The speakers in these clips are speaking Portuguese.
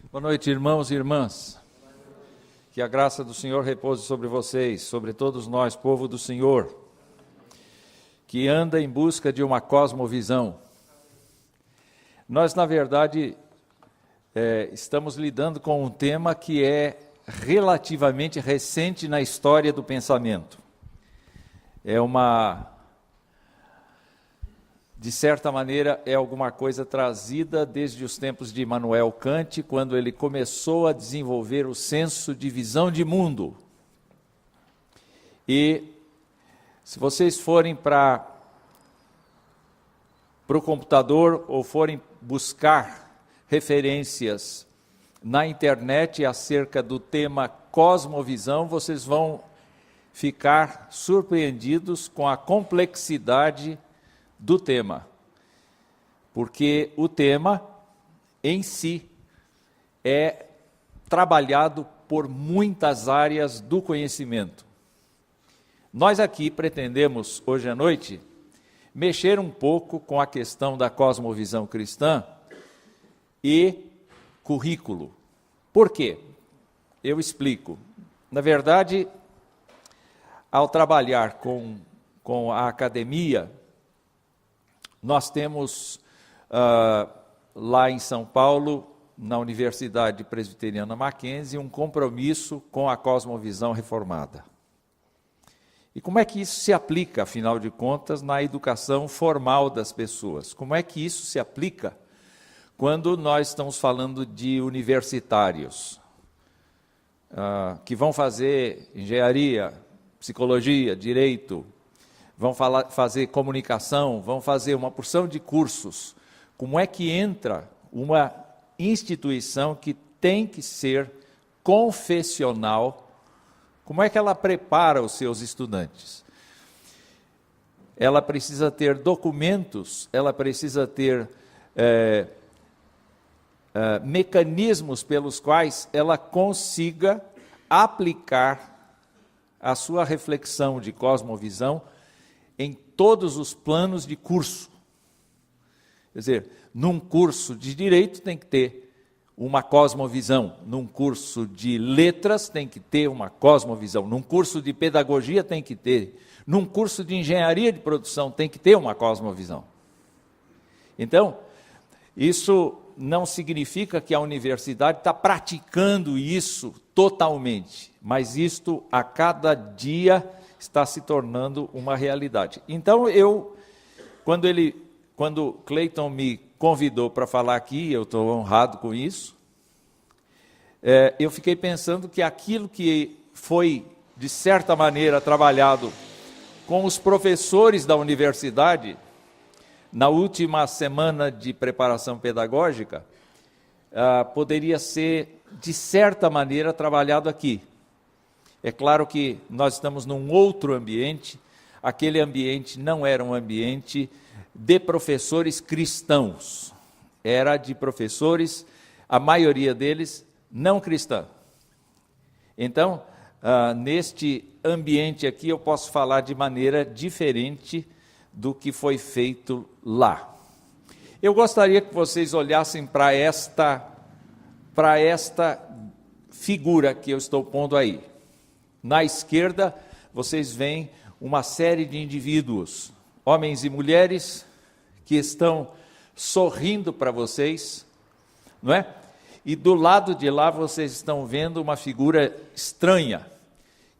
Boa noite, irmãos e irmãs. Que a graça do Senhor repouse sobre vocês, sobre todos nós, povo do Senhor, que anda em busca de uma cosmovisão. Nós, na verdade, estamos lidando com um tema que é relativamente recente na história do pensamento. De certa maneira, é alguma coisa trazida desde os tempos de Immanuel Kant, quando ele começou a desenvolver o senso de visão de mundo. E se vocês forem para o computador ou forem buscar referências na internet acerca do tema cosmovisão, vocês vão ficar surpreendidos com a complexidade do tema, porque o tema em si é trabalhado por muitas áreas do conhecimento. Nós aqui pretendemos, hoje à noite, mexer um pouco com a questão da cosmovisão cristã e currículo. Por quê? Eu explico. Na verdade, ao trabalhar com a academia, nós temos lá em São Paulo, na Universidade Presbiteriana Mackenzie, um compromisso com a cosmovisão reformada. E como é que isso se aplica, afinal de contas, na educação formal das pessoas? Como é que isso se aplica quando nós estamos falando de universitários que vão fazer engenharia, psicologia, direito, vão fazer comunicação, vão fazer uma porção de cursos. Como é que entra uma instituição que tem que ser confessional? Como é que ela prepara os seus estudantes? Ela precisa ter documentos, ela precisa ter mecanismos pelos quais ela consiga aplicar a sua reflexão de cosmovisão em todos os planos de curso. Quer dizer, num curso de direito tem que ter uma cosmovisão, num curso de letras tem que ter uma cosmovisão, num curso de pedagogia tem que ter, num curso de engenharia de produção tem que ter uma cosmovisão. Então, isso não significa que a universidade está praticando isso totalmente, mas isto a cada dia está se tornando uma realidade. Então, quando Cleiton me convidou para falar aqui, eu estou honrado com isso, eu fiquei pensando que aquilo que foi, de certa maneira, trabalhado com os professores da universidade, na última semana de preparação pedagógica, poderia ser, de certa maneira, trabalhado aqui. É claro que nós estamos num outro ambiente, aquele ambiente não era um ambiente de professores cristãos, era de professores, a maioria deles, não cristã. Então, neste ambiente aqui, eu posso falar de maneira diferente do que foi feito lá. Eu gostaria que vocês olhassem para esta figura que eu estou pondo aí. Na esquerda, vocês veem uma série de indivíduos, homens e mulheres, que estão sorrindo para vocês, não é? E do lado de lá, vocês estão vendo uma figura estranha,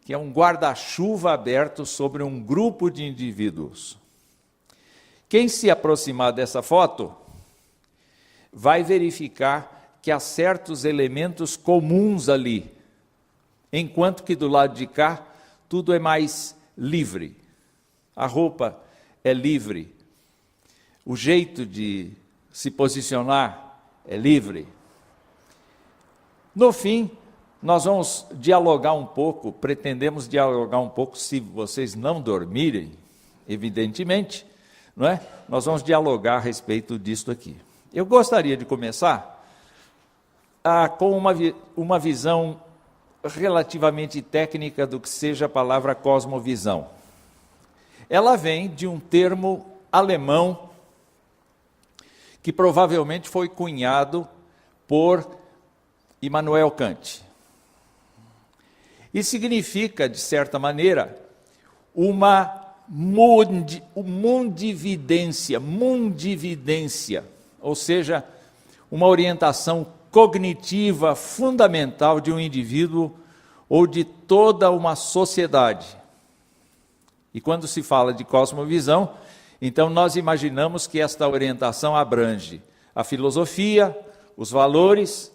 que é um guarda-chuva aberto sobre um grupo de indivíduos. Quem se aproximar dessa foto, vai verificar que há certos elementos comuns ali, enquanto que do lado de cá, tudo é mais livre. A roupa é livre, o jeito de se posicionar é livre. No fim, nós vamos dialogar um pouco, pretendemos dialogar um pouco, se vocês não dormirem, evidentemente, não é? Nós vamos dialogar a respeito disto aqui. Eu gostaria de começar com uma visão relativamente técnica do que seja a palavra cosmovisão. Ela vem de um termo alemão que provavelmente foi cunhado por Immanuel Kant. Isso significa, de certa maneira, uma mundividência, ou seja, uma orientação cognitiva fundamental de um indivíduo ou de toda uma sociedade. E quando se fala de cosmovisão, então nós imaginamos que esta orientação abrange a filosofia, os valores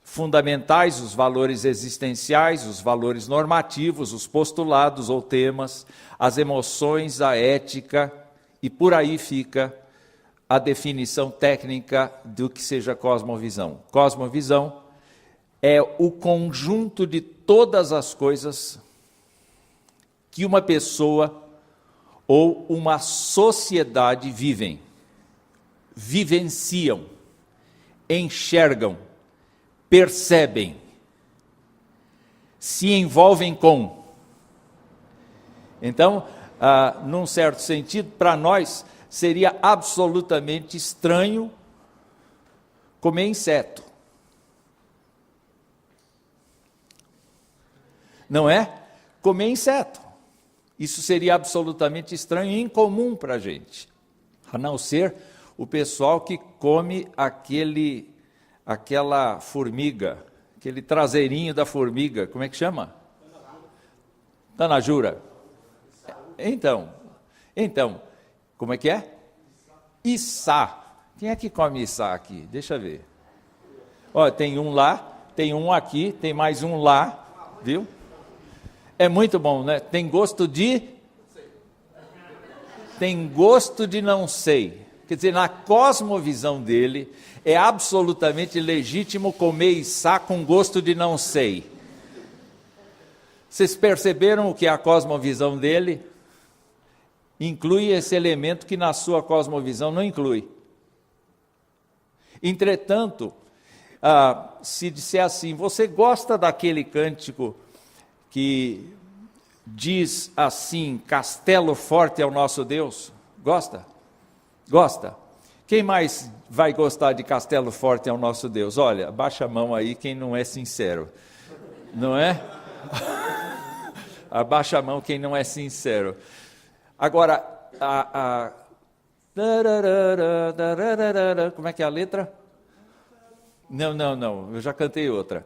fundamentais, os valores existenciais, os valores normativos, os postulados ou temas, as emoções, a ética, e por aí fica a definição técnica do que seja cosmovisão. Cosmovisão é o conjunto de todas as coisas que uma pessoa ou uma sociedade vivenciam, enxergam, percebem, se envolvem com. Então, num certo sentido, para nós, seria absolutamente estranho comer inseto. Não é? Comer inseto. Isso seria absolutamente estranho e incomum para a gente. A não ser o pessoal que come aquela formiga, aquele traseirinho da formiga, como é que chama? Tanajura. Então, como é que é? Içá. Quem é que come içá aqui? Deixa eu ver. Olha, tem um lá, tem um aqui, tem mais um lá, viu? É muito bom, né? Tem gosto de não sei. Quer dizer, na cosmovisão dele, é absolutamente legítimo comer içá com gosto de não sei. Vocês perceberam o que é a cosmovisão dele? Inclui esse elemento que na sua cosmovisão não inclui. Entretanto, se disser assim, você gosta daquele cântico que diz assim, castelo forte é o nosso Deus? Gosta? Gosta? Quem mais vai gostar de castelo forte é o nosso Deus? Olha, baixa a mão aí quem não é sincero. Não é? Abaixa a mão quem não é sincero. Agora, como é que é a letra? Não, eu já cantei outra.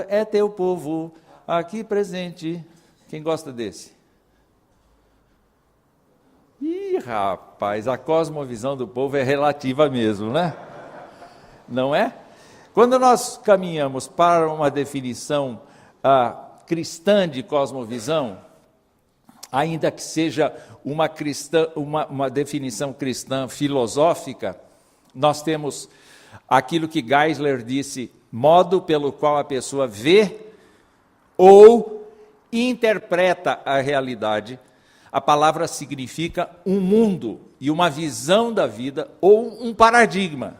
É teu povo aqui presente. Quem gosta desse? Ih, rapaz, a cosmovisão do povo é relativa mesmo, né? Não é? Quando nós caminhamos para uma definição cristã de cosmovisão, ainda que seja uma definição cristã filosófica, nós temos aquilo que Geisler disse, modo pelo qual a pessoa vê ou interpreta a realidade. A palavra significa um mundo e uma visão da vida ou um paradigma.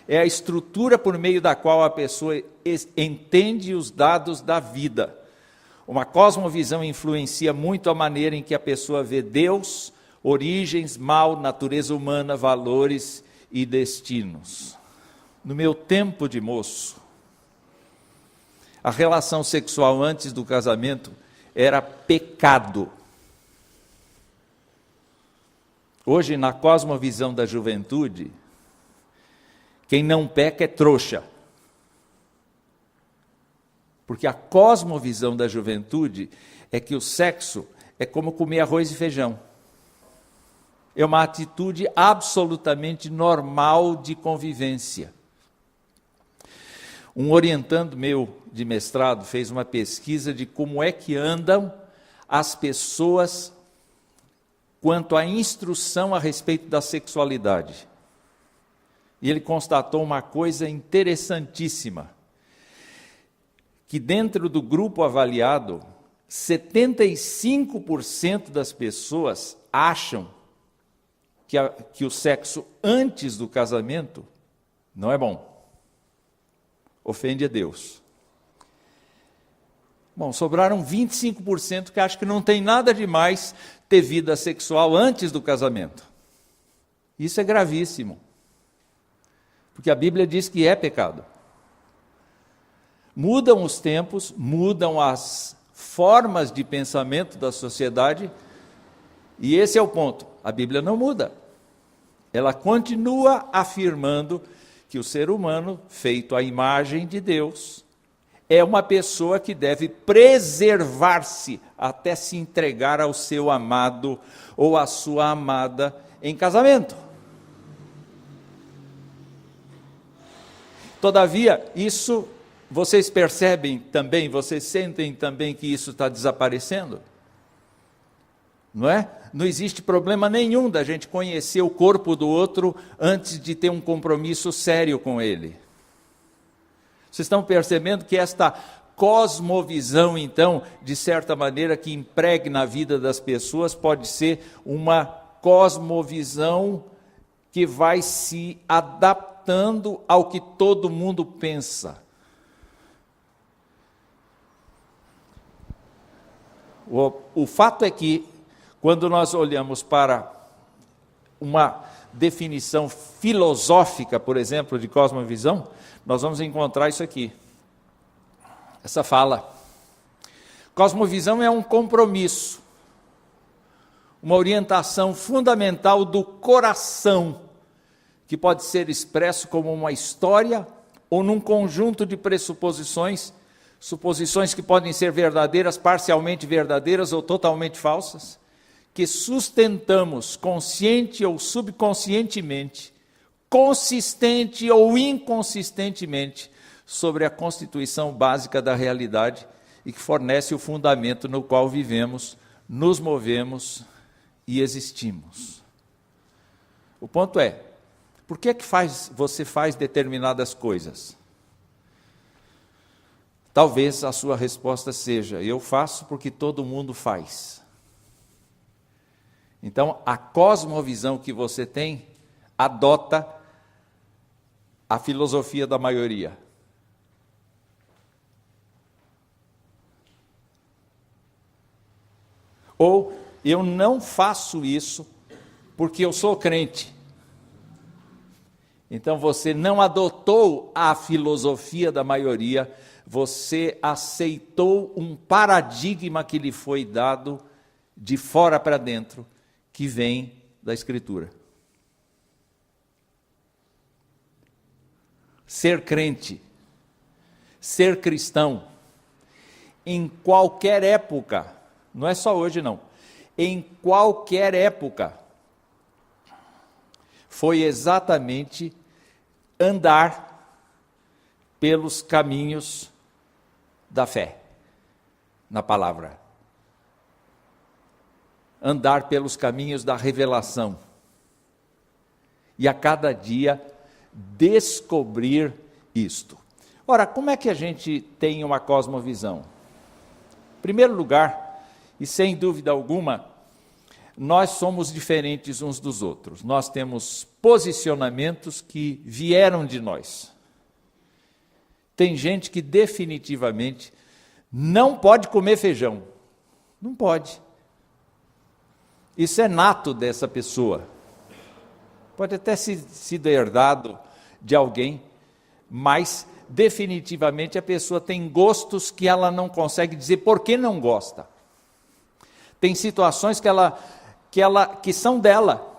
É a estrutura por meio da qual a pessoa entende os dados da vida. Uma cosmovisão influencia muito a maneira em que a pessoa vê Deus, origens, mal, natureza humana, valores e destinos. No meu tempo de moço, a relação sexual antes do casamento era pecado. Hoje, na cosmovisão da juventude, quem não peca é trouxa. Porque a cosmovisão da juventude é que o sexo é como comer arroz e feijão. É uma atitude absolutamente normal de convivência. Um orientando meu de mestrado fez uma pesquisa de como é que andam as pessoas quanto à instrução a respeito da sexualidade. E ele constatou uma coisa interessantíssima, que dentro do grupo avaliado, 75% das pessoas acham que o sexo antes do casamento não é bom. Ofende a Deus. Bom, sobraram 25% que acham que não tem nada de mais ter vida sexual antes do casamento. Isso é gravíssimo. Porque a Bíblia diz que é pecado. Mudam os tempos, mudam as formas de pensamento da sociedade, e esse é o ponto. A Bíblia não muda. Ela continua afirmando que o ser humano, feito à imagem de Deus, é uma pessoa que deve preservar-se até se entregar ao seu amado ou à sua amada em casamento. Todavia, isso vocês percebem também, vocês sentem também que isso está desaparecendo? Não é? Não existe problema nenhum da gente conhecer o corpo do outro antes de ter um compromisso sério com ele. Vocês estão percebendo que esta cosmovisão, então, de certa maneira, que impregna a vida das pessoas, pode ser uma cosmovisão que vai se adaptando ao que todo mundo pensa. O fato é que, quando nós olhamos para uma definição filosófica, por exemplo, de cosmovisão, nós vamos encontrar isso aqui. Essa fala. Cosmovisão é um compromisso, uma orientação fundamental do coração, que pode ser expresso como uma história ou num conjunto de pressuposições, suposições que podem ser verdadeiras, parcialmente verdadeiras ou totalmente falsas, que sustentamos consciente ou subconscientemente, consistente ou inconsistentemente, sobre a constituição básica da realidade e que fornece o fundamento no qual vivemos, nos movemos e existimos. O ponto é, por que você faz determinadas coisas? Talvez a sua resposta seja, eu faço porque todo mundo faz. Então, a cosmovisão que você tem adota a filosofia da maioria. Ou, eu não faço isso porque eu sou crente. Então, você não adotou a filosofia da maioria, você aceitou um paradigma que lhe foi dado de fora para dentro, que vem da Escritura. Ser crente, ser cristão, em qualquer época, não é só hoje não, em qualquer época, foi exatamente andar pelos caminhos da fé, na palavra. Andar pelos caminhos da revelação. E a cada dia descobrir isto. Ora, como é que a gente tem uma cosmovisão? Em primeiro lugar, e sem dúvida alguma, nós somos diferentes uns dos outros. Nós temos posicionamentos que vieram de nós. Tem gente que definitivamente não pode comer feijão. Não pode. Isso é nato dessa pessoa. Pode até ter sido herdado de alguém, mas definitivamente a pessoa tem gostos que ela não consegue dizer por que não gosta. Tem situações que são dela.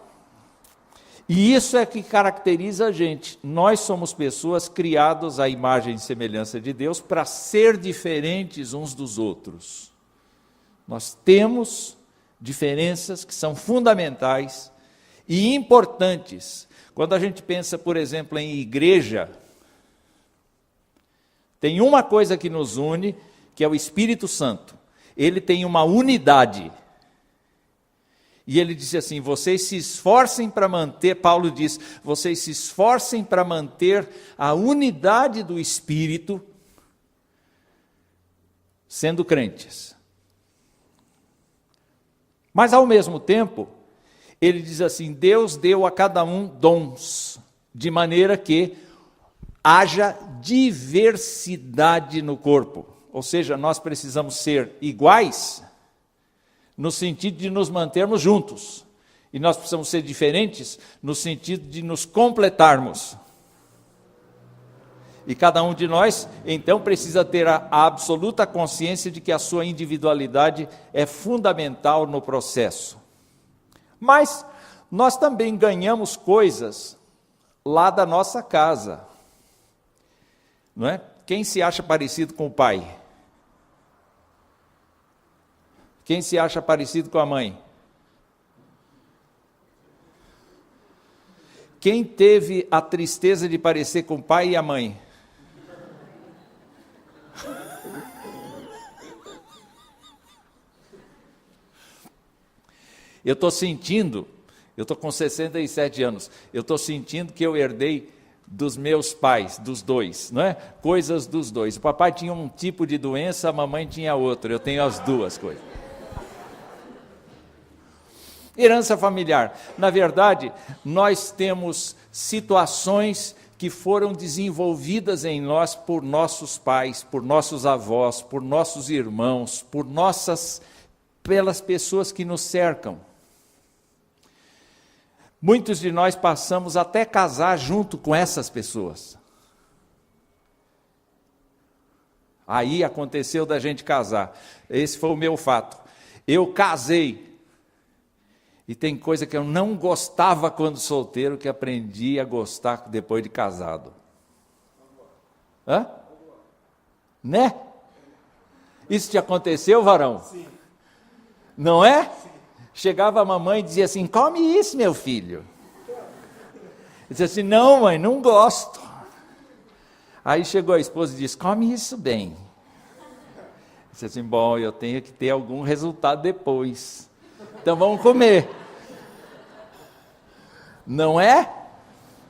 E isso é que caracteriza a gente. Nós somos pessoas criadas à imagem e semelhança de Deus para ser diferentes uns dos outros. Nós temos diferenças que são fundamentais e importantes. Quando a gente pensa, por exemplo, em igreja, tem uma coisa que nos une, que é o Espírito Santo. Ele tem uma unidade. E ele diz assim, vocês se esforcem para manter, Paulo diz, vocês se esforcem para manter a unidade do Espírito, sendo crentes. Mas, ao mesmo tempo, ele diz assim, Deus deu a cada um dons, de maneira que haja diversidade no corpo. Ou seja, nós precisamos ser iguais, no sentido de nos mantermos juntos. E nós precisamos ser diferentes, no sentido de nos completarmos. E cada um de nós, então, precisa ter a absoluta consciência de que a sua individualidade é fundamental no processo. Mas nós também ganhamos coisas lá da nossa casa, não é? Quem se acha parecido com o pai? Quem se acha parecido com a mãe? Quem teve a tristeza de parecer com o pai e a mãe? Eu estou sentindo, eu estou com 67 anos, eu estou sentindo que eu herdei dos meus pais, dos dois, não é? Coisas dos dois. O papai tinha um tipo de doença, a mamãe tinha outro, eu tenho as duas coisas. Herança familiar. Na verdade, nós temos situações que foram desenvolvidas em nós por nossos pais, por nossos avós, por nossos irmãos, pelas pessoas que nos cercam. Muitos de nós passamos até casar junto com essas pessoas. Aí aconteceu da gente casar. Esse foi o meu fato. Eu casei. E tem coisa que eu não gostava quando solteiro, que aprendi a gostar depois de casado. Hã? Né? Isso te aconteceu, varão? Sim. Não é? Sim. Chegava a mamãe e dizia assim, come isso, meu filho. Eu dizia assim, não, mãe, não gosto. Aí chegou a esposa e disse, come isso bem. Eu disse assim, bom, eu tenho que ter algum resultado depois. Então vamos comer. Não é?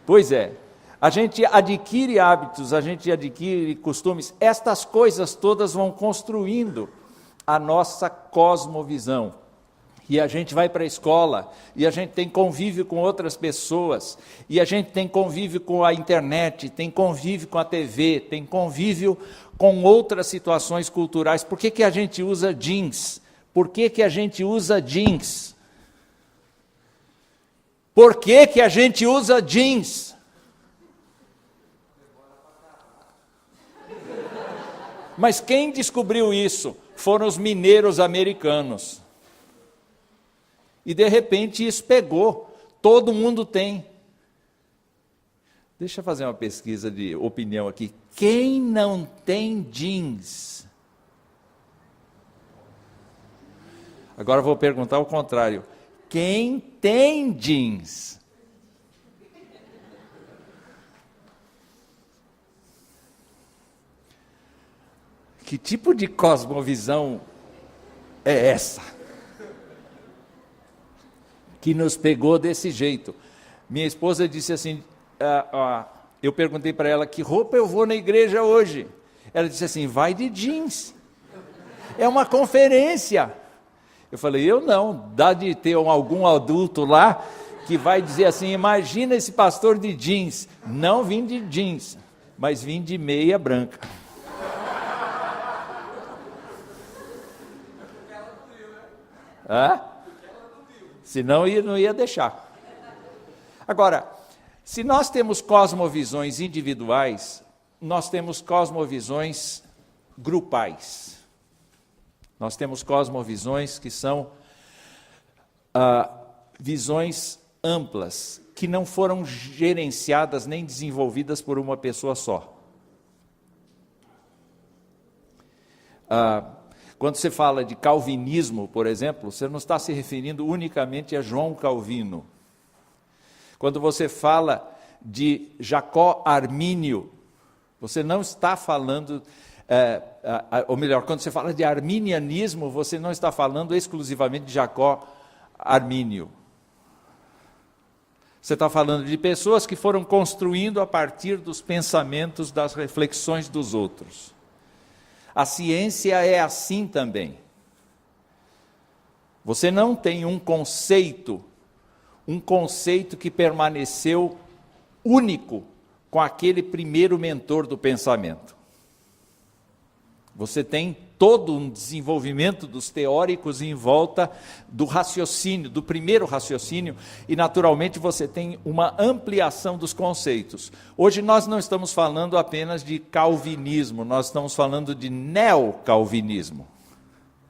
Pois é. A gente adquire hábitos, a gente adquire costumes. Estas coisas todas vão construindo a nossa cosmovisão. E a gente vai para a escola, e a gente tem convívio com outras pessoas, e a gente tem convívio com a internet, tem convívio com a TV, tem convívio com outras situações culturais. Por que a gente usa jeans? Por que a gente usa jeans? Por que a gente usa jeans? Mas quem descobriu isso? Foram os mineiros americanos. E de repente isso pegou, todo mundo tem. Deixa eu fazer uma pesquisa de opinião aqui. Quem não tem jeans? Agora eu vou perguntar o contrário. Quem tem jeans? Que tipo de cosmovisão é essa? Que nos pegou desse jeito. Minha esposa disse assim, eu perguntei para ela, que roupa eu vou na igreja hoje? Ela disse assim, vai de jeans. É uma conferência. Eu falei, eu não, dá de ter algum adulto lá, que vai dizer assim, imagina esse pastor de jeans. Não vim de jeans, mas vim de meia branca. Hã? Senão não ia deixar. Agora, se nós temos cosmovisões individuais, nós temos cosmovisões grupais. Nós temos cosmovisões que são visões amplas, que não foram gerenciadas nem desenvolvidas por uma pessoa só. Quando você fala de calvinismo, por exemplo, você não está se referindo unicamente a João Calvino. Quando você fala de Jacó Armínio, você não está falando, ou melhor, quando você fala de arminianismo, você não está falando exclusivamente de Jacó Armínio. Você está falando de pessoas que foram construindo a partir dos pensamentos, das reflexões dos outros. A ciência é assim também. Você não tem um conceito que permaneceu único com aquele primeiro mentor do pensamento. Você tem todo um desenvolvimento dos teóricos em volta do raciocínio, do primeiro raciocínio, e naturalmente você tem uma ampliação dos conceitos. Hoje nós não estamos falando apenas de calvinismo, nós estamos falando de neocalvinismo.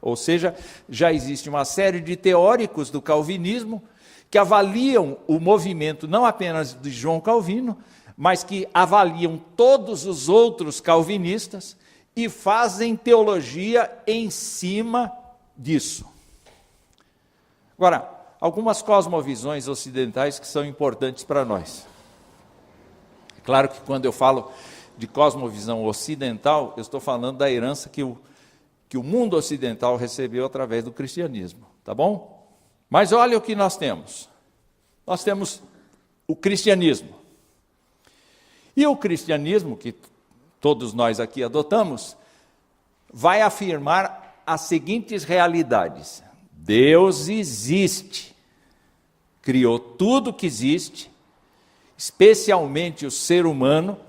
Ou seja, já existe uma série de teóricos do calvinismo que avaliam o movimento não apenas de João Calvino, mas que avaliam todos os outros calvinistas e fazem teologia em cima disso. Agora, algumas cosmovisões ocidentais que são importantes para nós. É claro que quando eu falo de cosmovisão ocidental, eu estou falando da herança que o mundo ocidental recebeu através do cristianismo, tá bom? Mas olha o que nós temos. Nós temos o cristianismo. E o cristianismo, que todos nós aqui adotamos, vai afirmar as seguintes realidades. Deus existe, criou tudo que existe, especialmente o ser humano,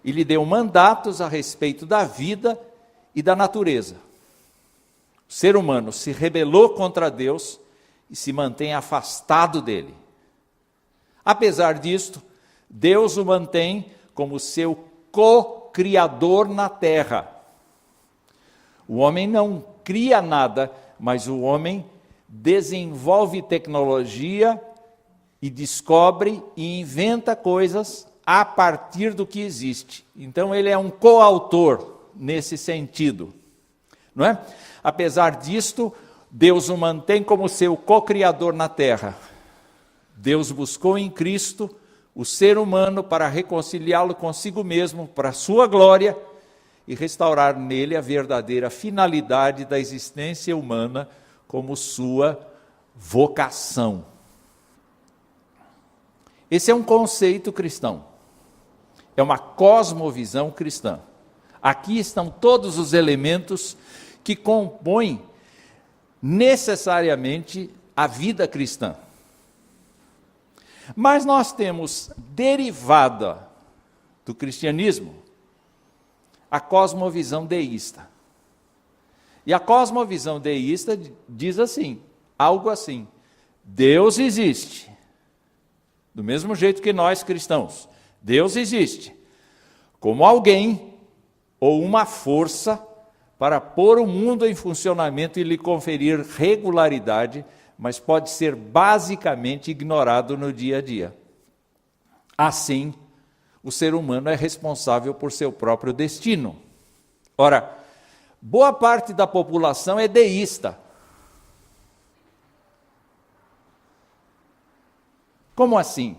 e lhe deu mandatos a respeito da vida e da natureza. O ser humano se rebelou contra Deus e se mantém afastado dele. Apesar disto, Deus o mantém como seu co-criador na terra. O homem não cria nada, mas o homem desenvolve tecnologia e descobre e inventa coisas a partir do que existe. Então ele é um coautor nesse sentido, não é? Apesar disto, Deus o mantém como seu co-criador na terra. Deus buscou em Cristo o ser humano para reconciliá-lo consigo mesmo, para a sua glória, e restaurar nele a verdadeira finalidade da existência humana como sua vocação. Esse é um conceito cristão, é uma cosmovisão cristã. Aqui estão todos os elementos que compõem necessariamente a vida cristã. Mas nós temos derivada do cristianismo a cosmovisão deísta. E a cosmovisão deísta diz assim, algo assim: Deus existe. Do mesmo jeito que nós cristãos, Deus existe como alguém ou uma força para pôr o mundo em funcionamento e lhe conferir regularidade, mas pode ser basicamente ignorado no dia a dia. Assim, o ser humano é responsável por seu próprio destino. Ora, boa parte da população é deísta. Como assim?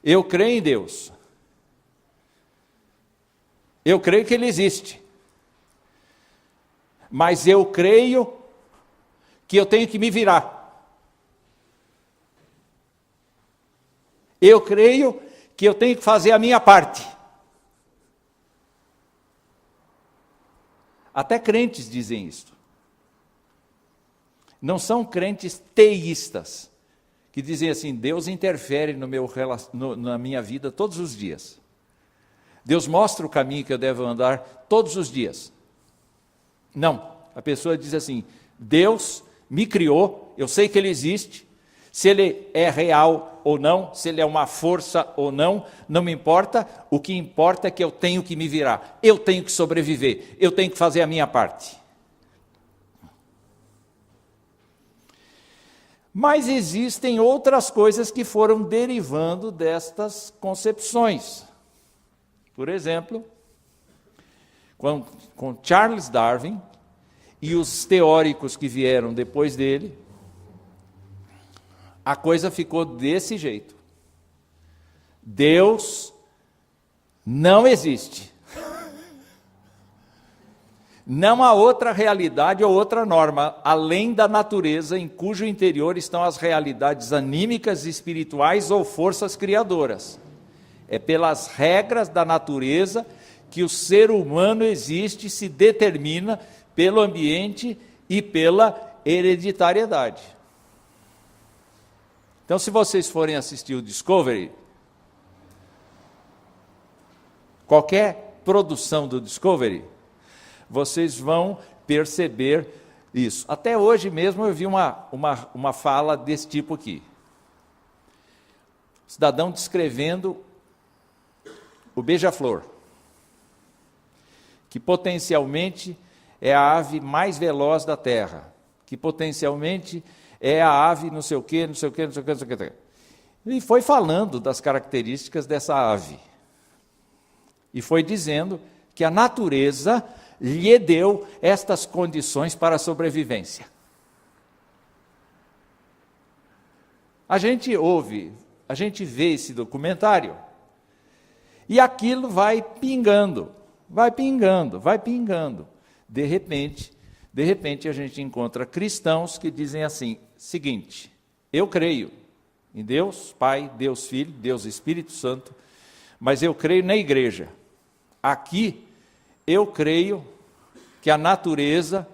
Eu creio em Deus. Eu creio que Ele existe. Mas eu creio que eu tenho que me virar. Eu creio que eu tenho que fazer a minha parte. Até crentes dizem isso. Não são crentes teístas, que dizem assim: Deus interfere na minha vida todos os dias. Deus mostra o caminho que eu devo andar todos os dias. Não, a pessoa diz assim: Deus me criou, eu sei que Ele existe, se Ele é real ou não, se Ele é uma força ou não, não me importa, o que importa é que eu tenho que me virar, eu tenho que sobreviver, eu tenho que fazer a minha parte. Mas existem outras coisas que foram derivando destas concepções. Por exemplo, com Charles Darwin e os teóricos que vieram depois dele, a coisa ficou desse jeito. Deus não existe. Não há outra realidade ou outra norma, além da natureza, em cujo interior estão as realidades anímicas, espirituais ou forças criadoras. É pelas regras da natureza que o ser humano existe e se determina pelo ambiente e pela hereditariedade. Então, se vocês forem assistir o Discovery, qualquer produção do Discovery, vocês vão perceber isso. Até hoje mesmo eu vi uma fala desse tipo aqui. Cidadão descrevendo o beija-flor, que potencialmente é a ave mais veloz da terra, que potencialmente é a ave não sei o quê, não sei o quê, não sei o quê, não sei o quê. E foi falando das características dessa ave. E foi dizendo que a natureza lhe deu estas condições para a sobrevivência. A gente ouve, a gente vê esse documentário, e aquilo vai pingando, vai pingando, vai pingando. De repente a gente encontra cristãos que dizem assim, seguinte, eu creio em Deus Pai, Deus Filho, Deus Espírito Santo, mas eu creio na igreja. Aqui, eu creio que a natureza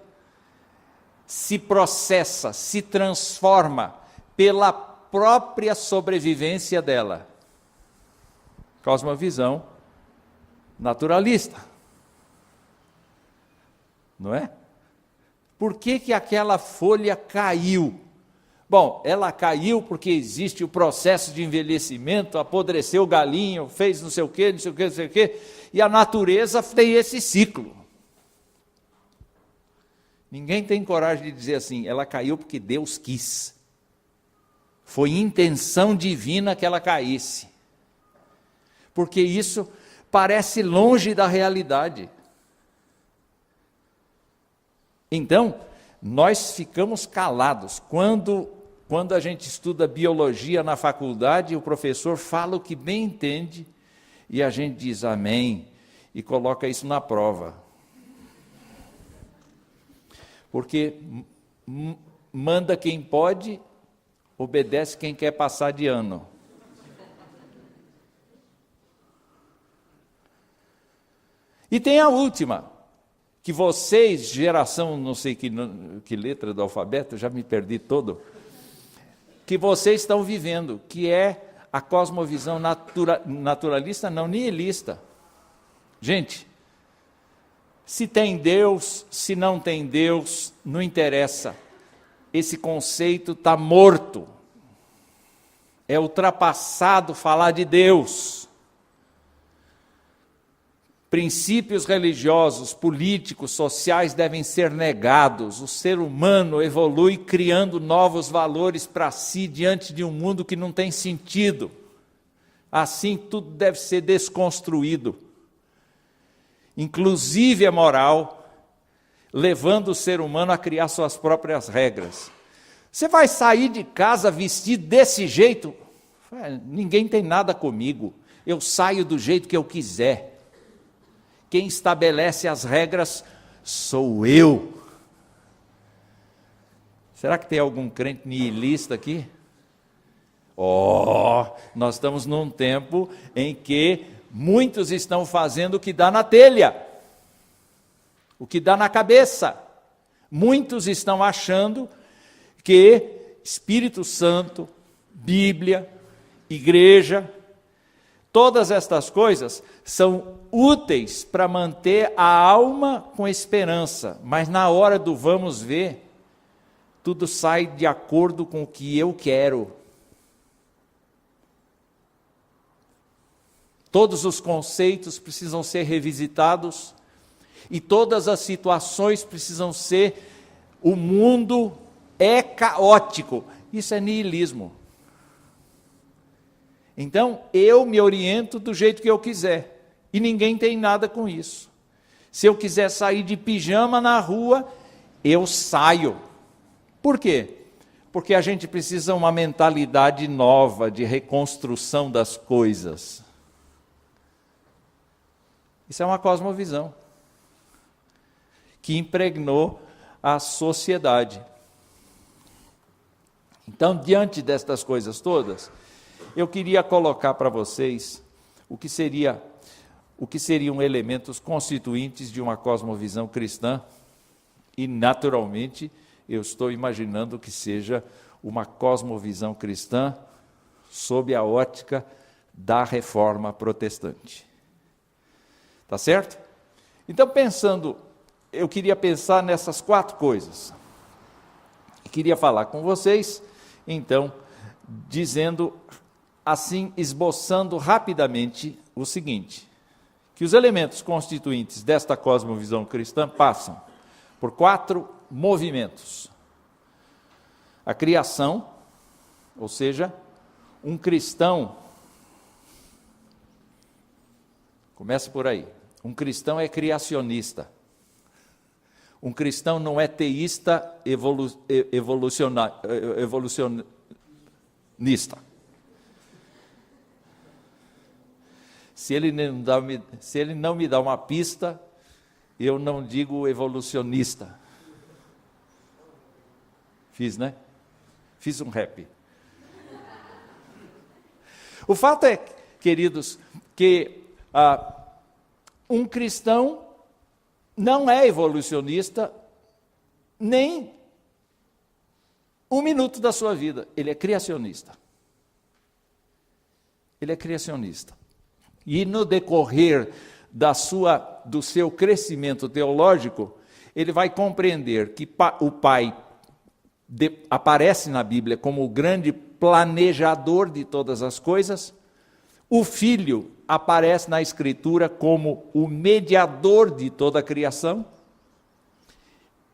se processa, se transforma pela própria sobrevivência dela. Cosmovisão naturalista. Não é? Por que aquela folha caiu? Bom, ela caiu porque existe o processo de envelhecimento, apodreceu o galinho, fez não sei o quê, não sei o quê, não sei o quê, e a natureza tem esse ciclo. Ninguém tem coragem de dizer assim, ela caiu porque Deus quis. Foi intenção divina que ela caísse. Porque isso parece longe da realidade. Então, nós ficamos calados. Quando a gente estuda biologia na faculdade, o professor fala o que bem entende, e a gente diz amém, e coloca isso na prova. Porque manda quem pode, obedece quem quer passar de ano. E tem a última, que vocês, geração, não sei que letra do alfabeto, já me perdi todo, que vocês estão vivendo, que é a cosmovisão naturalista, não nihilista. Gente, se tem Deus, se não tem Deus, não interessa. Esse conceito está morto. É ultrapassado falar de Deus. Princípios religiosos, políticos, sociais devem ser negados. O ser humano evolui criando novos valores para si diante de um mundo que não tem sentido. Assim, tudo deve ser desconstruído. Inclusive a moral, levando o ser humano a criar suas próprias regras. Você vai sair de casa vestido desse jeito? Ninguém tem nada comigo. Eu saio do jeito que eu quiser. Quem estabelece as regras sou eu. Será que tem algum crente nihilista aqui? Nós estamos num tempo em que muitos estão fazendo o que dá na telha, o que dá na cabeça. Muitos estão achando que Espírito Santo, Bíblia, igreja, todas estas coisas são úteis para manter a alma com esperança, mas na hora do vamos ver, tudo sai de acordo com o que eu quero. Todos os conceitos precisam ser revisitados e todas as situações precisam ser, o mundo é caótico. Isso é nihilismo. Então, eu me oriento do jeito que eu quiser. E ninguém tem nada com isso. Se eu quiser sair de pijama na rua, eu saio. Por quê? Porque a gente precisa de uma mentalidade nova, de reconstrução das coisas. Isso é uma cosmovisão que impregnou a sociedade. Então, diante destas coisas todas, eu queria colocar para vocês o que seriam elementos constituintes de uma cosmovisão cristã, e naturalmente eu estou imaginando que seja uma cosmovisão cristã sob a ótica da reforma protestante. Tá certo? Então, pensando eu queria pensar nessas 4 coisas. Queria falar com vocês, então, dizendo assim, esboçando rapidamente o seguinte: que os elementos constituintes desta cosmovisão cristã passam por 4 movimentos. A criação, ou seja, um cristão, comece por aí, um cristão é criacionista. Um cristão não é teísta evolucionista. Se ele não me dá uma pista, eu não digo evolucionista. Fiz, né? Fiz um rap. O fato é, queridos, que um cristão não é evolucionista nem um minuto da sua vida. Ele é criacionista. Ele é criacionista. E no decorrer do seu crescimento teológico, ele vai compreender que o Pai aparece na Bíblia como o grande planejador de todas as coisas, o Filho aparece na Escritura como o mediador de toda a criação,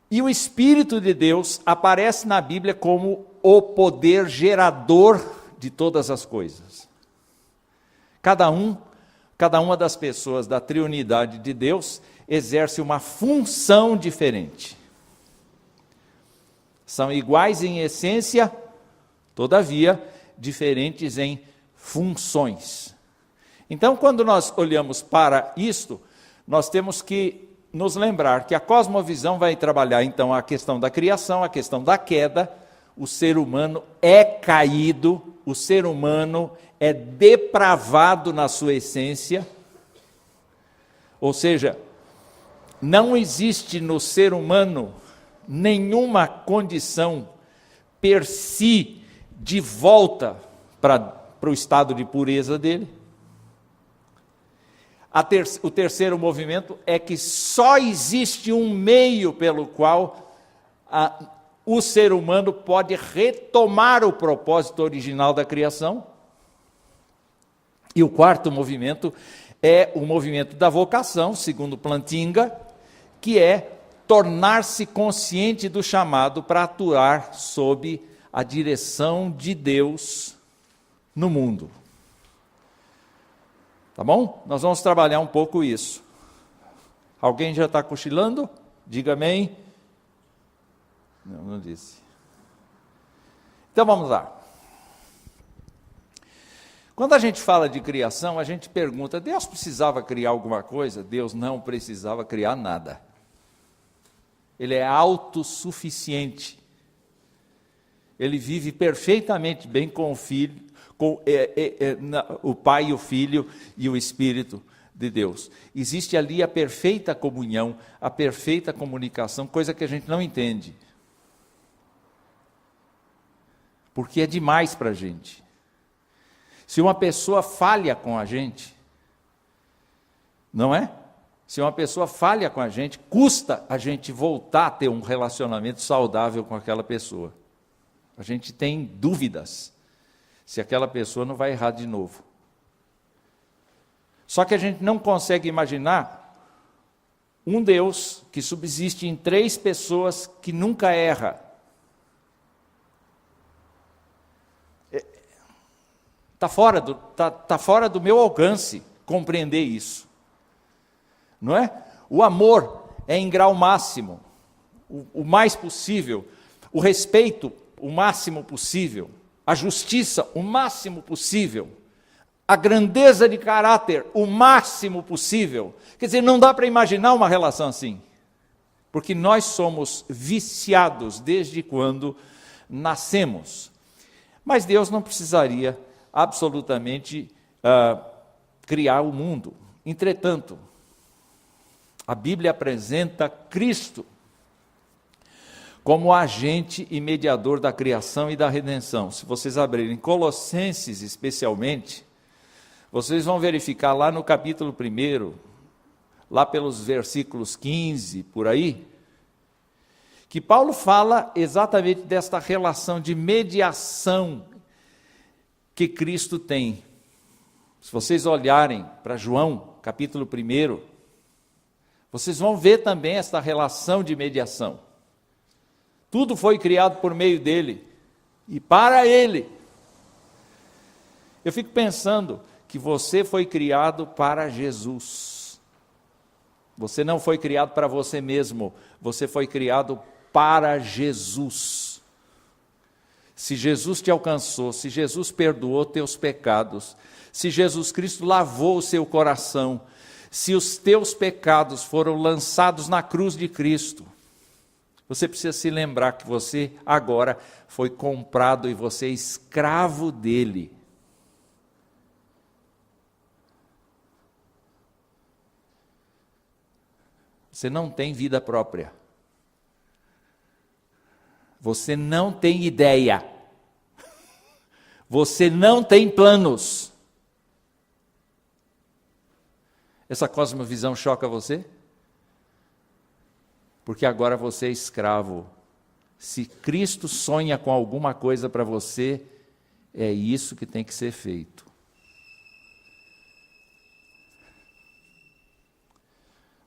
e o Espírito de Deus aparece na Bíblia como o poder gerador de todas as coisas. Cada uma das pessoas da triunidade de Deus exerce uma função diferente. São iguais em essência, todavia diferentes em funções. Então, quando nós olhamos para isto, nós temos que nos lembrar que a cosmovisão vai trabalhar, então, a questão da criação, a questão da queda. O ser humano é caído, o ser humano é depravado na sua essência, ou seja, não existe no ser humano nenhuma condição per si de volta para o estado de pureza dele. O terceiro movimento é que só existe um meio pelo qual o ser humano pode retomar o propósito original da criação. E o quarto movimento é o movimento da vocação, segundo Plantinga, que é tornar-se consciente do chamado para atuar sob a direção de Deus no mundo. Tá bom? Nós vamos trabalhar um pouco isso. Alguém já está cochilando? Diga amém. Não disse. Então vamos lá. Quando a gente fala de criação, a gente pergunta, Deus precisava criar alguma coisa? Deus não precisava criar nada. Ele é autossuficiente. Ele vive perfeitamente bem com o Filho, com o Pai, o Filho e o Espírito de Deus. Existe ali a perfeita comunhão, a perfeita comunicação, coisa que a gente não entende. Porque é demais para a gente. Se uma pessoa falha com a gente, não é? Se uma pessoa falha com a gente, custa a gente voltar a ter um relacionamento saudável com aquela pessoa. A gente tem dúvidas se aquela pessoa não vai errar de novo. Só que a gente não consegue imaginar um Deus que subsiste em 3 pessoas que nunca erra. Está fora do meu alcance compreender isso. Não é? O amor é em grau máximo, o mais possível. O respeito, o máximo possível. A justiça, o máximo possível. A grandeza de caráter, o máximo possível. Quer dizer, não dá para imaginar uma relação assim. Porque nós somos viciados desde quando nascemos. Mas Deus não precisaria absolutamente criar o mundo. Entretanto, a Bíblia apresenta Cristo como agente e mediador da criação e da redenção. Se vocês abrirem Colossenses especialmente, vocês vão verificar lá no capítulo 1, lá pelos versículos 15, por aí, que Paulo fala exatamente desta relação de mediação que Cristo tem. Se vocês olharem para João, capítulo 1, vocês vão ver também esta relação de mediação. Tudo foi criado por meio dele e para ele. Eu fico pensando que você foi criado para Jesus. Você não foi criado para você mesmo, você foi criado para Jesus. Se Jesus te alcançou, se Jesus perdoou teus pecados, se Jesus Cristo lavou o seu coração, se os teus pecados foram lançados na cruz de Cristo, você precisa se lembrar que você agora foi comprado e você é escravo dele. Você não tem vida própria. Você não tem ideia. Você não tem planos. Essa cosmovisão choca você? Porque agora você é escravo. Se Cristo sonha com alguma coisa para você, é isso que tem que ser feito.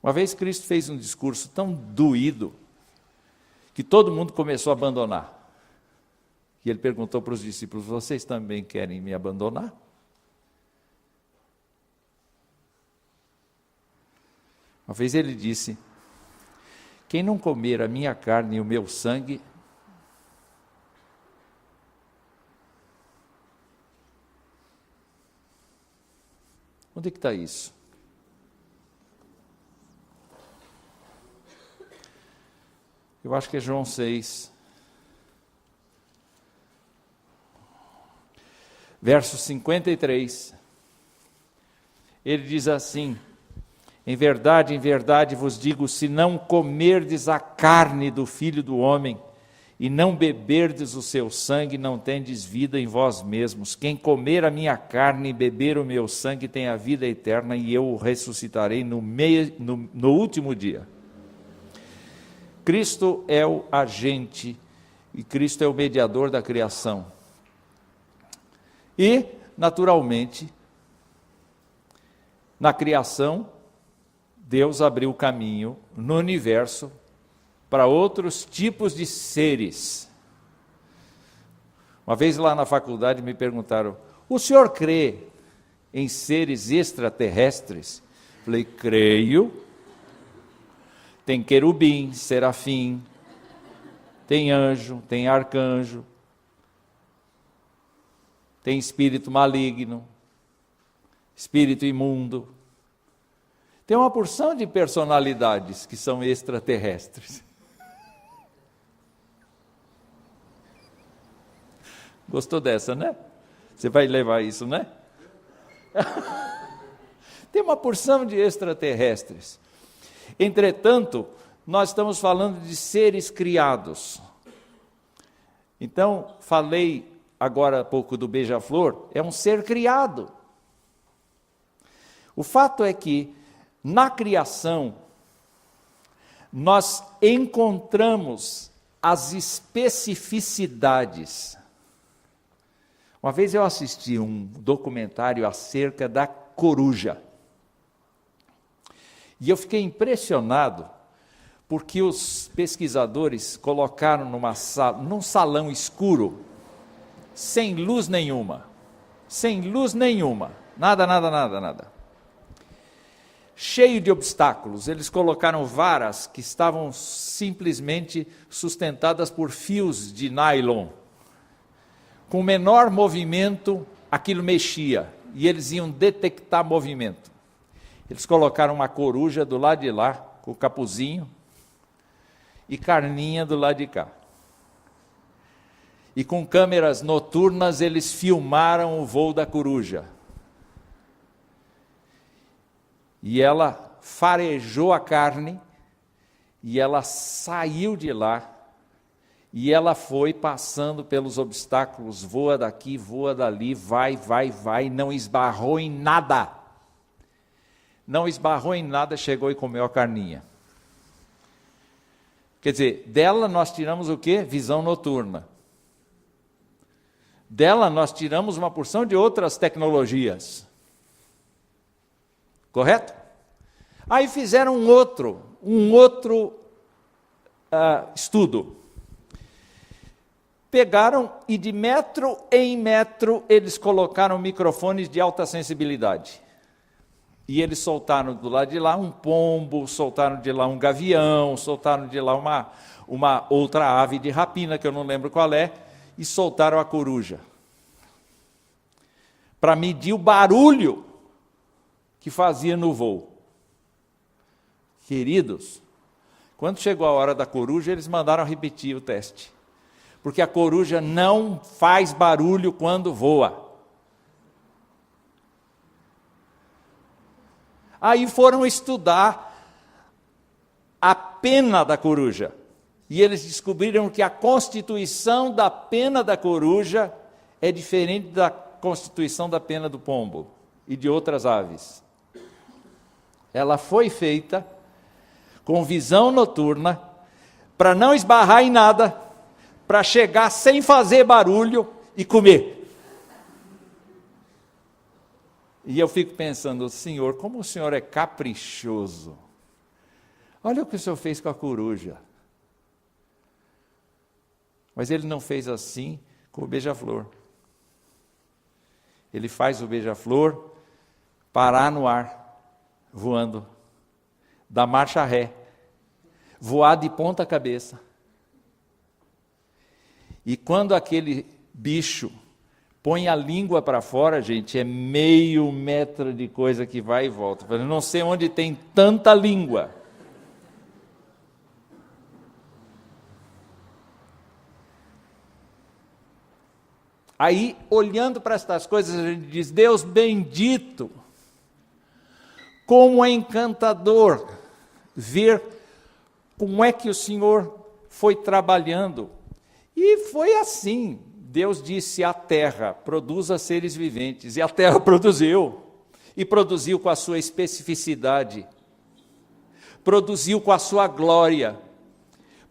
Uma vez Cristo fez um discurso tão doído que todo mundo começou a abandonar. E ele perguntou para os discípulos: vocês também querem me abandonar? Uma vez ele disse: quem não comer a minha carne e o meu sangue, onde é que está isso? Eu acho que é João 6, verso 53. Ele diz assim: em verdade vos digo, se não comerdes a carne do Filho do Homem, e não beberdes o seu sangue, não tendes vida em vós mesmos. Quem comer a minha carne e beber o meu sangue tem a vida eterna, e eu o ressuscitarei no último dia. Cristo é o agente, e Cristo é o mediador da criação. E, naturalmente, na criação, Deus abriu o caminho no universo para outros tipos de seres. Uma vez lá na faculdade me perguntaram: o senhor crê em seres extraterrestres? Falei: creio. Tem querubim, serafim, tem anjo, tem arcanjo, tem espírito maligno, espírito imundo. Tem uma porção de personalidades que são extraterrestres. Gostou dessa, né? Você vai levar isso, né? Tem uma porção de extraterrestres. Entretanto, nós estamos falando de seres criados. Então, falei agora há pouco do beija-flor, é um ser criado. O fato é que, na criação, nós encontramos as especificidades. Uma vez eu assisti um documentário acerca da coruja. E eu fiquei impressionado, porque os pesquisadores colocaram num salão escuro, sem luz nenhuma, nada. Cheio de obstáculos. Eles colocaram varas que estavam simplesmente sustentadas por fios de nylon. Com o menor movimento, aquilo mexia, e eles iam detectar movimento. Eles colocaram uma coruja do lado de lá, com o capuzinho, e carninha do lado de cá. E com câmeras noturnas eles filmaram o voo da coruja. E ela farejou a carne, e ela saiu de lá, e ela foi passando pelos obstáculos, voa daqui, voa dali, vai, não esbarrou em nada. não esbarrou em nada, chegou e comeu a carninha. Quer dizer, dela nós tiramos o quê? Visão noturna. Dela nós tiramos uma porção de outras tecnologias. Correto? Aí fizeram um outro estudo. Pegaram e de metro em metro eles colocaram microfones de alta sensibilidade. E eles soltaram do lado de lá um pombo, soltaram de lá um gavião, soltaram de lá uma outra ave de rapina, que eu não lembro qual é, e soltaram a coruja. Para medir o barulho que fazia no voo. Queridos, quando chegou a hora da coruja, eles mandaram repetir o teste. Porque a coruja não faz barulho quando voa. Aí foram estudar a pena da coruja. E eles descobriram que a constituição da pena da coruja é diferente da constituição da pena do pombo e de outras aves. Ela foi feita com visão noturna, para não esbarrar em nada, para chegar sem fazer barulho e comer. E eu fico pensando, Senhor, como o Senhor é caprichoso. Olha o que o Senhor fez com a coruja. Mas Ele não fez assim com o beija-flor. Ele faz o beija-flor parar no ar, voando, dar marcha ré, voar de ponta cabeça. E quando aquele bicho põe a língua para fora, gente, é meio metro de coisa que vai e volta. Eu não sei onde tem tanta língua. Aí, olhando para estas coisas, a gente diz, Deus bendito, como é encantador ver como é que o Senhor foi trabalhando. E foi assim. Deus disse à terra, produza seres viventes, e a terra produziu, e produziu com a sua especificidade, produziu com a sua glória,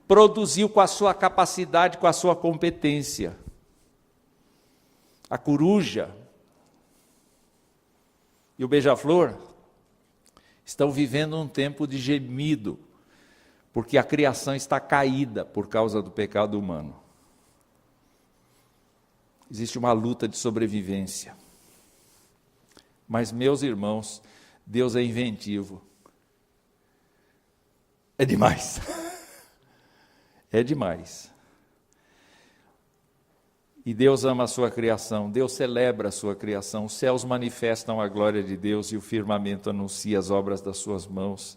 produziu com a sua capacidade, com a sua competência. A coruja e o beija-flor estão vivendo um tempo de gemido, porque a criação está caída por causa do pecado humano. Existe uma luta de sobrevivência. Mas, meus irmãos, Deus é inventivo. É demais. É demais. E Deus ama a sua criação, Deus celebra a sua criação, os céus manifestam a glória de Deus e o firmamento anuncia as obras das suas mãos.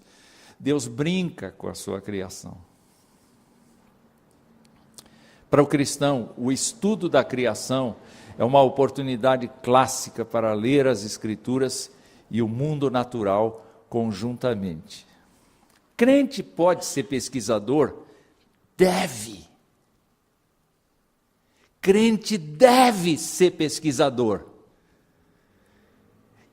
Deus brinca com a sua criação. Para o cristão, o estudo da criação é uma oportunidade clássica para ler as Escrituras e o mundo natural conjuntamente. Crente pode ser pesquisador? Deve. Crente deve ser pesquisador.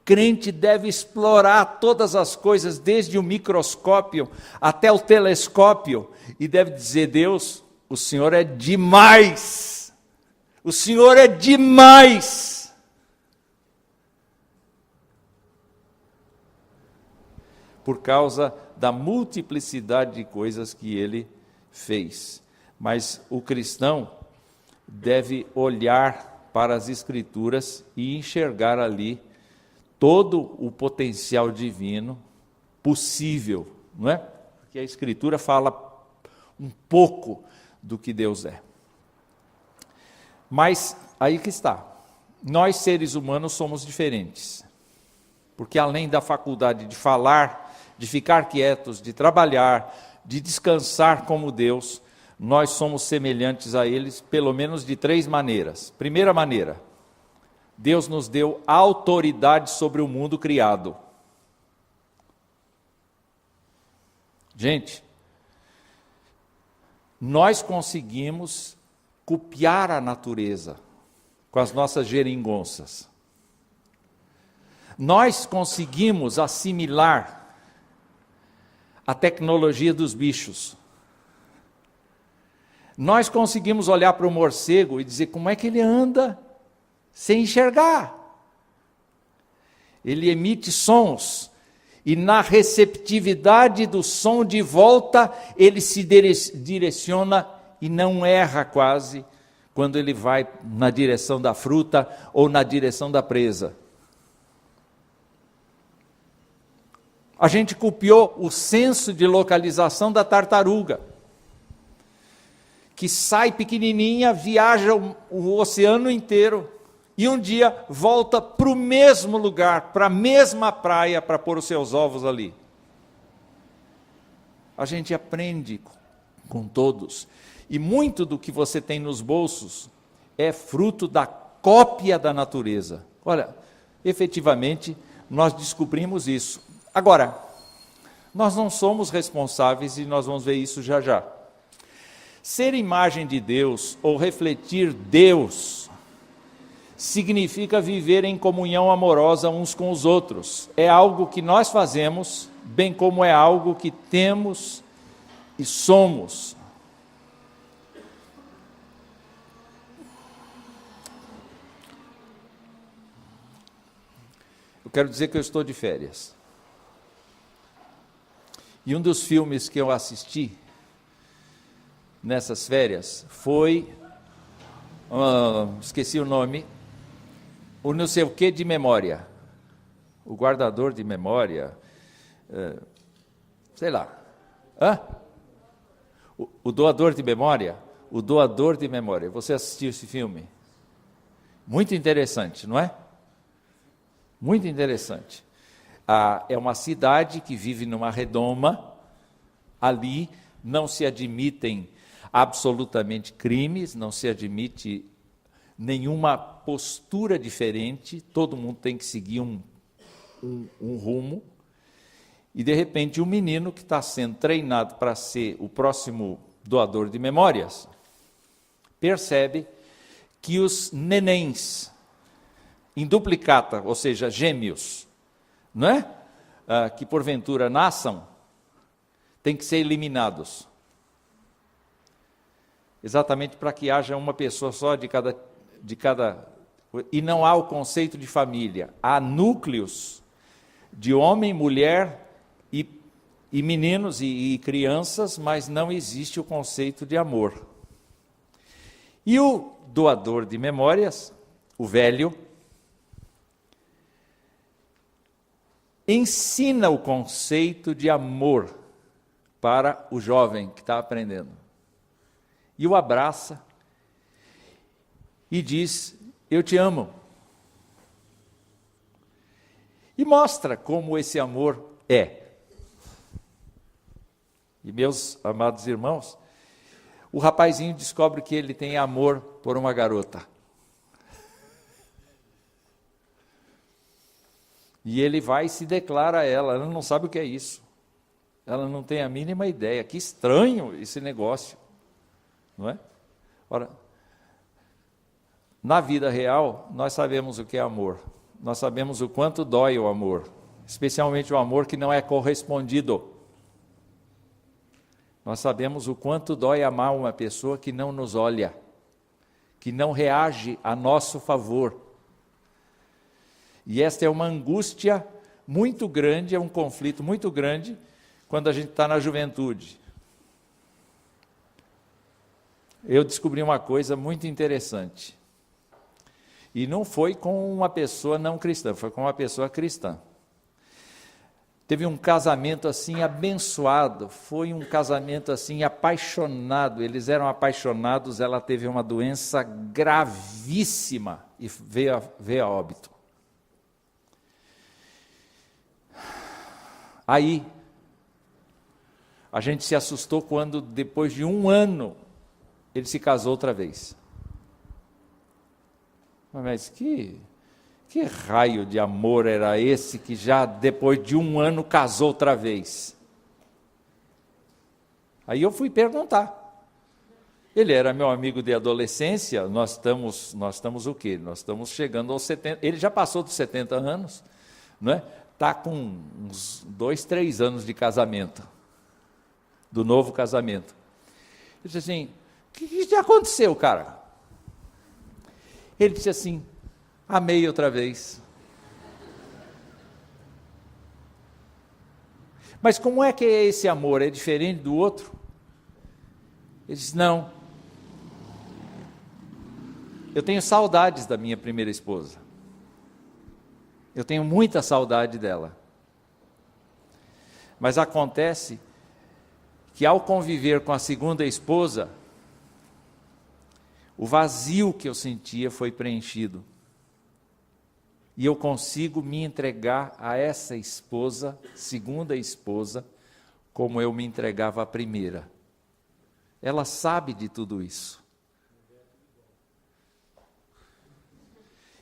Crente deve explorar todas as coisas, desde o microscópio até o telescópio, e deve dizer, Deus, o Senhor é demais. O Senhor é demais. Por causa da multiplicidade de coisas que Ele fez. Mas o cristão deve olhar para as Escrituras e enxergar ali todo o potencial divino possível, não é? Porque a Escritura fala um pouco do que Deus é. Mas aí que está. Nós, seres humanos, somos diferentes. Porque além da faculdade de falar, de ficar quietos, de trabalhar, de descansar como Deus, nós somos semelhantes a eles, pelo menos de 3 maneiras. Primeira maneira, Deus nos deu autoridade sobre o mundo criado. Gente, nós conseguimos copiar a natureza com as nossas geringonças. Nós conseguimos assimilar a tecnologia dos bichos. Nós conseguimos olhar para o morcego e dizer como é que ele anda sem enxergar. Ele emite sons e na receptividade do som de volta ele se direciona e não erra quase quando ele vai na direção da fruta ou na direção da presa. A gente copiou o senso de localização da tartaruga, que sai pequenininha, viaja o oceano inteiro e um dia volta para o mesmo lugar, para a mesma praia, para pôr os seus ovos ali. A gente aprende com todos. E muito do que você tem nos bolsos é fruto da cópia da natureza. Olha, efetivamente, nós descobrimos isso. Agora, nós não somos responsáveis e nós vamos ver isso já já. Ser imagem de Deus ou refletir Deus significa viver em comunhão amorosa uns com os outros. É algo que nós fazemos, bem como é algo que temos e somos. Eu quero dizer que eu estou de férias. E um dos filmes que eu assisti nessas férias foi, esqueci o nome, o não sei o que de memória, o guardador de memória, sei lá, o doador de memória, o doador de memória. Você assistiu esse filme? Muito interessante, não é? Muito interessante. É uma cidade que vive numa redoma, ali não se admitem absolutamente crimes, não se admite nenhuma postura diferente, todo mundo tem que seguir um rumo, e de repente um menino que está sendo treinado para ser o próximo doador de memórias, percebe que os nenéns, em duplicata, ou seja, gêmeos, não é? Que porventura nasçam, têm que ser eliminados. Exatamente para que haja uma pessoa só de cada. E não há o conceito de família. Há núcleos de homem, mulher e meninos e crianças, mas não existe o conceito de amor. E o doador de memórias, o velho, ensina o conceito de amor para o jovem que está aprendendo. E o abraça e diz, eu te amo. E mostra como esse amor é. E meus amados irmãos, o rapazinho descobre que ele tem amor por uma garota. E ele vai e se declara a ela, ela não sabe o que é isso. Ela não tem a mínima ideia. Que estranho esse negócio, não é? Ora, na vida real, nós sabemos o que é amor. Nós sabemos o quanto dói o amor, especialmente o amor que não é correspondido. Nós sabemos o quanto dói amar uma pessoa que não nos olha, que não reage a nosso favor. E esta é uma angústia muito grande, é um conflito muito grande quando a gente está na juventude. Eu descobri uma coisa muito interessante. E não foi com uma pessoa não cristã, foi com uma pessoa cristã. Teve um casamento assim abençoado, foi um casamento assim apaixonado, eles eram apaixonados, ela teve uma doença gravíssima e veio a óbito. Aí, a gente se assustou quando, depois de 1 ano, ele se casou outra vez. Mas que raio de amor era esse que já depois de 1 ano casou outra vez? Aí eu fui perguntar. Ele era meu amigo de adolescência, nós estamos o quê? Nós estamos chegando aos 70, ele já passou dos 70 anos, não é? Está com uns 2, 3 anos de casamento, do novo casamento. Eu disse assim, o que já aconteceu, cara? Ele disse assim, amei outra vez. Mas como é que é esse amor? É diferente do outro? Ele disse, não. Eu tenho saudades da minha primeira esposa. Eu tenho muita saudade dela. Mas acontece que ao conviver com a segunda esposa, o vazio que eu sentia foi preenchido. E eu consigo me entregar a essa esposa, segunda esposa, como eu me entregava à primeira. Ela sabe de tudo isso.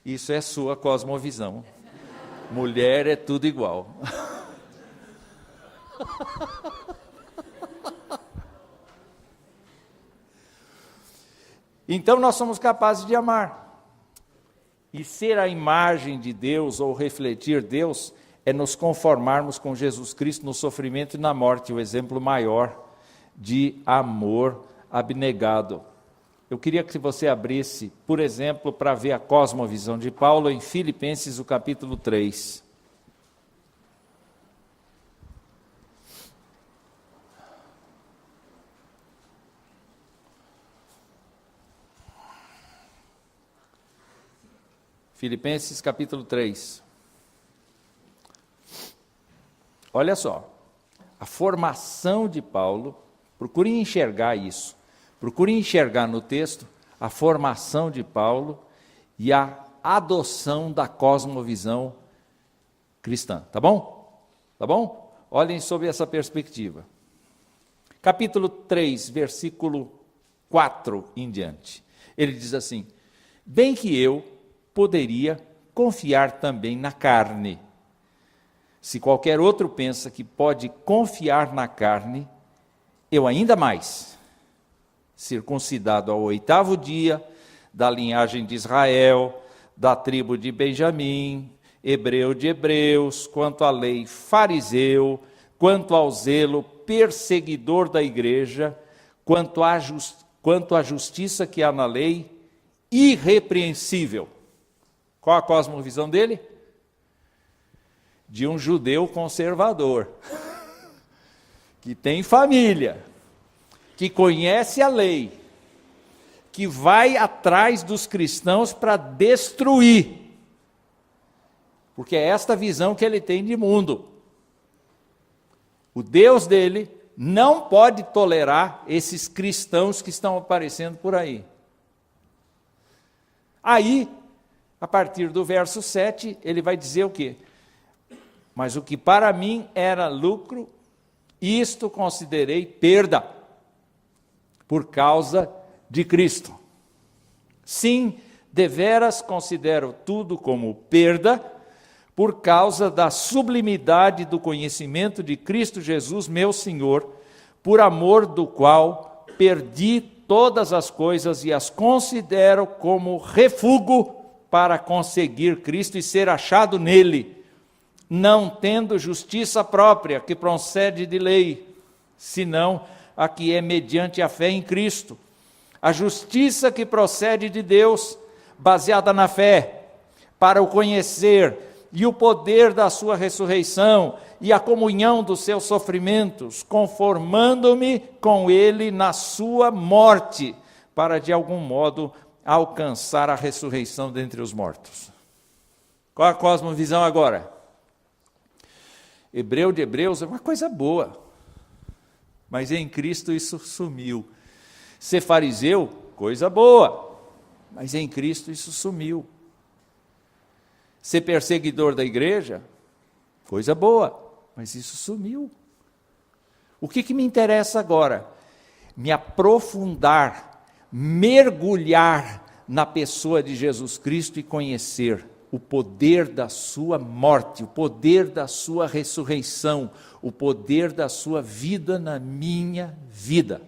Isso é sua cosmovisão. Mulher é tudo igual. Então nós somos capazes de amar. E ser a imagem de Deus ou refletir Deus é nos conformarmos com Jesus Cristo no sofrimento e na morte, o exemplo maior de amor abnegado. Eu queria que você abrisse, por exemplo, para ver a cosmovisão de Paulo em Filipenses, o capítulo 3. Filipenses capítulo 3. Olha só, a formação de Paulo, procurem enxergar isso, procurem enxergar no texto a formação de Paulo e a adoção da cosmovisão cristã, tá bom? Tá bom? Olhem sob essa perspectiva. Capítulo 3, versículo 4 em diante. Ele diz assim, bem que eu poderia confiar também na carne. Se qualquer outro pensa que pode confiar na carne, eu ainda mais, circuncidado ao 8º dia, da linhagem de Israel, da tribo de Benjamim, hebreu de hebreus, quanto à lei fariseu, quanto ao zelo perseguidor da igreja, quanto à justiça que há na lei, irrepreensível. Qual a cosmovisão dele? De um judeu conservador, que tem família, que conhece a lei, que vai atrás dos cristãos para destruir, porque é esta visão que ele tem de mundo. O Deus dele não pode tolerar esses cristãos que estão aparecendo por aí. Aí, a partir do verso 7, ele vai dizer o quê? Mas o que para mim era lucro, isto considerei perda, por causa de Cristo. Sim, deveras considero tudo como perda, por causa da sublimidade do conhecimento de Cristo Jesus, meu Senhor, por amor do qual perdi todas as coisas e as considero como refúgio para conseguir Cristo e ser achado nele, não tendo justiça própria que procede de lei, senão a que é mediante a fé em Cristo. A justiça que procede de Deus, baseada na fé, para o conhecer e o poder da sua ressurreição e a comunhão dos seus sofrimentos, conformando-me com ele na sua morte, para de algum modo alcançar a ressurreição dentre os mortos. Qual a cosmovisão agora? Hebreu de hebreus é uma coisa boa, mas em Cristo isso sumiu. Ser fariseu, coisa boa, mas em Cristo isso sumiu. Ser perseguidor da igreja, coisa boa, mas isso sumiu. O que me interessa agora? Me aprofundar, mergulhar na pessoa de Jesus Cristo e conhecer o poder da sua morte, o poder da sua ressurreição, o poder da sua vida na minha vida.